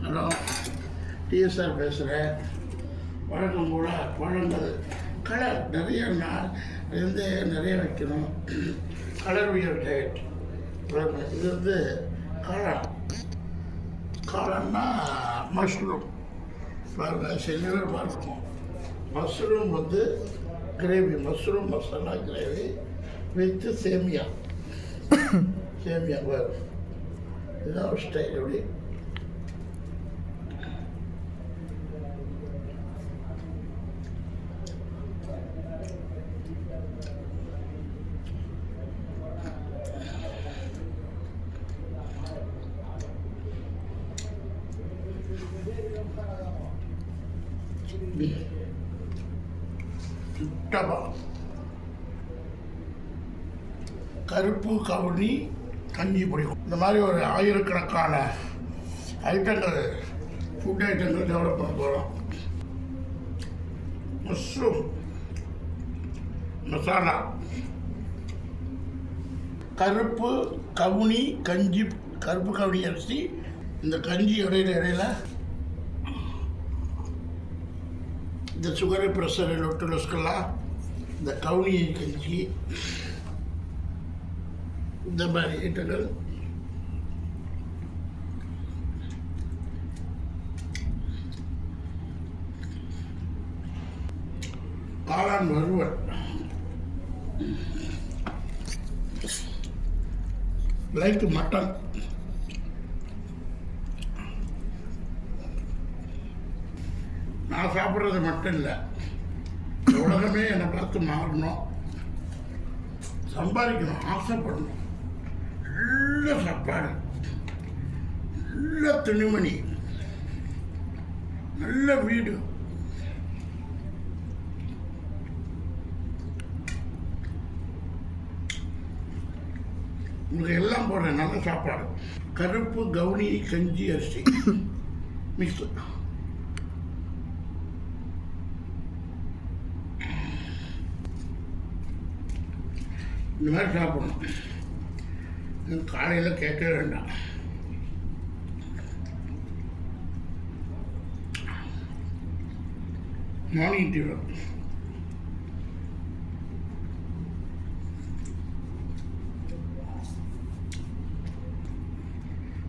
Hello, TSR பேசுகிறேன். வழக்கம் போல் பழங்கள் கலர் நிறைய வந்து நிறைய வைக்கணும். Colour wear diet. இது வந்து காளான்னா மஷ்ரூம் பாருங்கள், செல்லுவர் பார்க்கணும். மஷ்ரூம் வந்து gravy, mushroom masala gravy with சேமியா பாரு. இதுதான் ஒரு ஸ்டைல். எப்படி சுட்டமா கருப்பு கவுனி கஞ்சி பிடிக்கும். இந்த மாதிரி ஒரு ஆயிரக்கணக்கான ஐட்டங்கள், ஃபுட் ஐட்டங்கள் டெவலப் பண்ண போகிறோம். மஷ்ரூம் மசாலா, கருப்பு கவுனி கஞ்சி, கருப்பு கவுனி அரிசி. இந்த கஞ்சி இடையில இந்த சுகரு ப்ரெஷரு லொட்டுலஸ்கெல்லாம் இந்த கவுனி கஞ்சி, இந்த மாதிரி ஐட்டங்கள். காளான் வறுவல், லைக் மட்டன். நான் சாப்பிட்றது மட்டும் இல்லை, உலகமே என்னை பார்த்து மாறணும், சம்பாதிக்கணும், ஆசைப்படணும். நல்ல சாப்பாடு, நல்ல துணிமணி, நல்ல வீடு, உங்களுக்கு எல்லாம் போடுறேன். நல்ல சாப்பாடு. கருப்பு கவுனி கஞ்சி அரிசி மிக்ஸ். இந்த மாதிரி சாப்பிடணும். காலையில் கேட்க வேண்டாம். Morning tea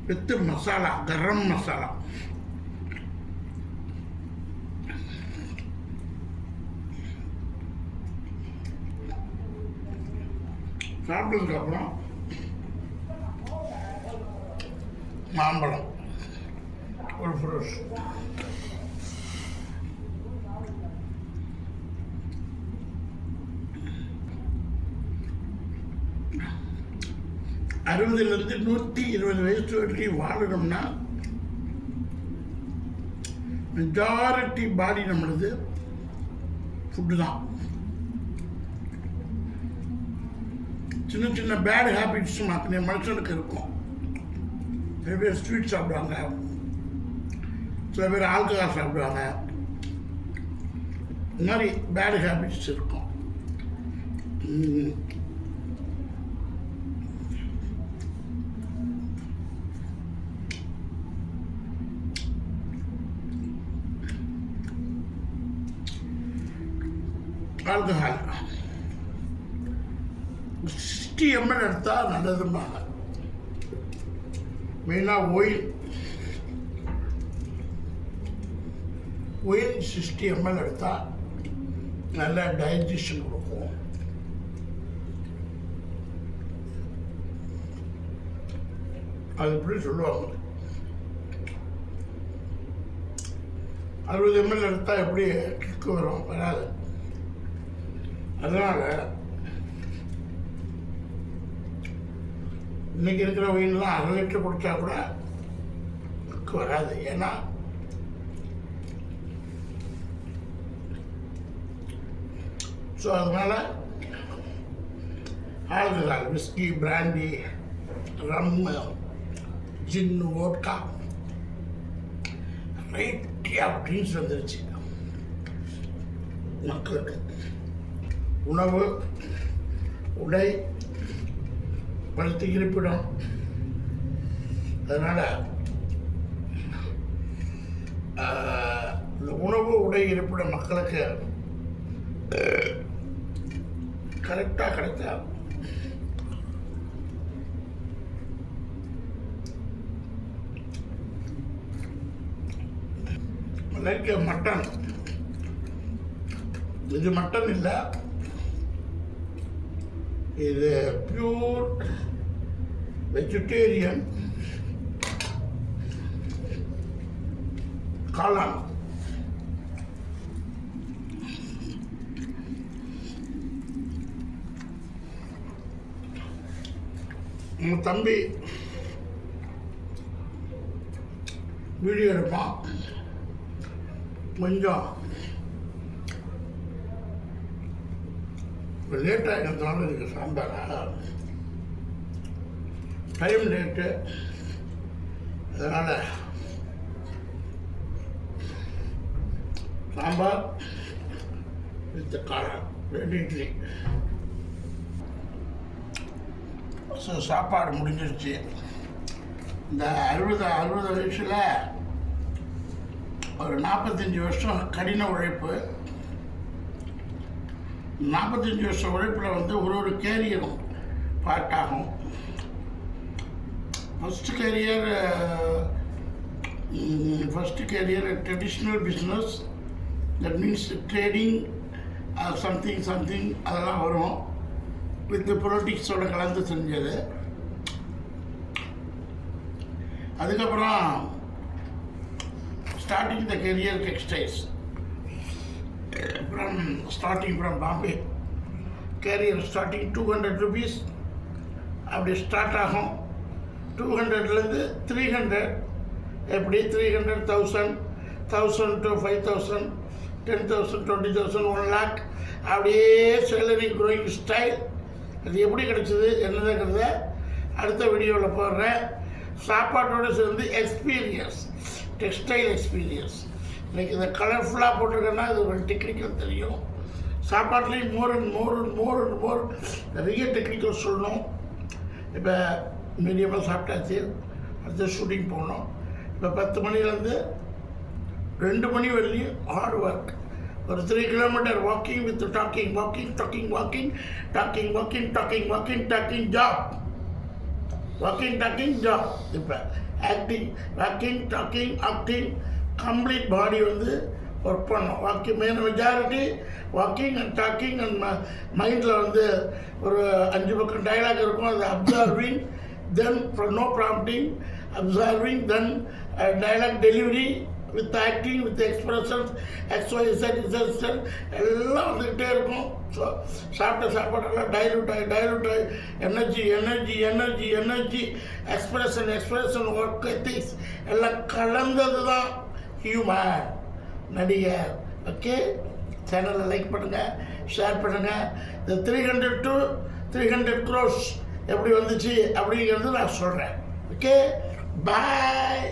with masala, garam masala. சாப்பிட்டதுக்கப்புறம் மாம்பழம், ஒரு ஃப்ரூட்ஸ். அறுபதுலேருந்து 120 வயசு வரைக்கும் வாழணும்னா மெஜாரிட்டி பாடி நம்மளது ஃபுட்டு தான். சின்ன சின்ன பேட் ஹேபிட்ஸ் மனுஷனுக்கு இருக்கும். சில பேர் ஸ்வீட் சாப்பிடுவாங்க, சில பேர் ஆல்கஹால் சாப்பிடுவாங்க. இந்த மாதிரி பேட் ஹேபிட்ஸ் இருக்கும். ஆல்கஹால் 60 ml எடுத்தால் நல்லதும்பாங்க. மெயினாக ஒயின் 60 ml எடுத்தால் நல்ல டைஜஷன் கொடுக்கும். அது இப்படி சொல்லுவாங்க. 60 ml எடுத்தால் எப்படி கிக்கு வரும்? வராது. அதனால் இன்றைக்கி இருக்கிற ஒயின்லாம் 1/2 லிட்டர் குடித்தா கூட வராது. ஏன்னா ஸோ அதனால் alcohol, whisky, brandy, rum, gin, vodka, variety of drinks வந்துருச்சு மக்களுக்கு. உணவு, உடை, படுத்து இருப்பிடம். அதனால் இந்த உணவு உடை இருப்பிட மக்களுக்கு கரெக்டாக கிடைத்தா லைக் மட்டன். இது மட்டன் இல்லை, இது பியூர் வெஜிடேரியன் காளான். உங்கள் தம்பி வீடியோ எடுப்பான், கொஞ்சம் லேட்டாக இருக்கிறதுனால இதுக்கு சாம்பாரா டைம் லேட்டு, அதனால் சாம்பார் வித் காரம் 2 இட்லி. ஸோ சாப்பாடு முடிஞ்சிருச்சு. இந்த 60 வயசில் ஒரு 45 வருஷம் கடின உழைப்பு. 45 வருஷம் உழைப்பில் வந்து ஒரு கேரியரும் பார்ட் ஆகும். First career traditional business, that means trading something அதெல்லாம் வரும். வித் பொலிட்டிக்ஸோட கலந்து செஞ்சது. அதுக்கப்புறம் starting the career textiles starting from Bombay. Career starting 200 rupees அப்படி ஸ்டார்ட் ஆகும். 200லேருந்து 300, எப்படி 300, 1000 to 5000, 10,000, 20,000, 1 lakh அப்படியே சேலரி க்ரோயிங் ஸ்டைல். அது எப்படி கிடச்சிது என்னதுங்கிறத அடுத்த வீடியோவில் போடுறேன். சாப்பாட்டோடு சேர்ந்து எக்ஸ்பீரியன்ஸ், டெக்ஸ்டைல் எக்ஸ்பீரியன்ஸ். இன்றைக்கி இதை கலர்ஃபுல்லாக போட்டிருக்கேன்னா இது ஒரு டெக்னிக்கல் தெரியும். சாப்பாட்லேயும் மோர் நிறைய டெக்னிக்கல் சொல்லணும். இப்போ மீடியமாக சாப்பிட்டாச்சு, அடுத்து ஷூட்டிங் போகணும். இப்போ 10 மணிலேருந்து 2 மணி வரையும் ஹார்ட் ஒர்க். ஒரு 3 kilometre walking with talking job. இப்போ ஆக்டிங், ஆக்டிங் கம்ப்ளீட் பாடி வந்து ஒர்க் பண்ணோம். Majority walking and talking and மைண்டில் வந்து ஒரு 5 பக்கம் டைலாக் இருக்கும். அது observing, then no prompting, observing, then dialogue delivery with acting with expressions XYZ எல்லாம் வந்துக்கிட்டே இருக்கும். ஸோ சாப்பிட்ட சாப்பாடெல்லாம் டைலூட் ஆகி எனர்ஜி எக்ஸ்பிரஷன் ஒர்க் எத்திக்ஸ் எல்லாம் கலந்தது தான் ஹியூமன் நடிகர். ஓகே, சேனலை லைக் பண்ணுங்கள், ஷேர் பண்ணுங்கள். இந்த 300 to 300 crores எப்படி வந்துச்சு அப்படிங்கிறது நான் சொல்கிறேன். ஓகே, பாய்.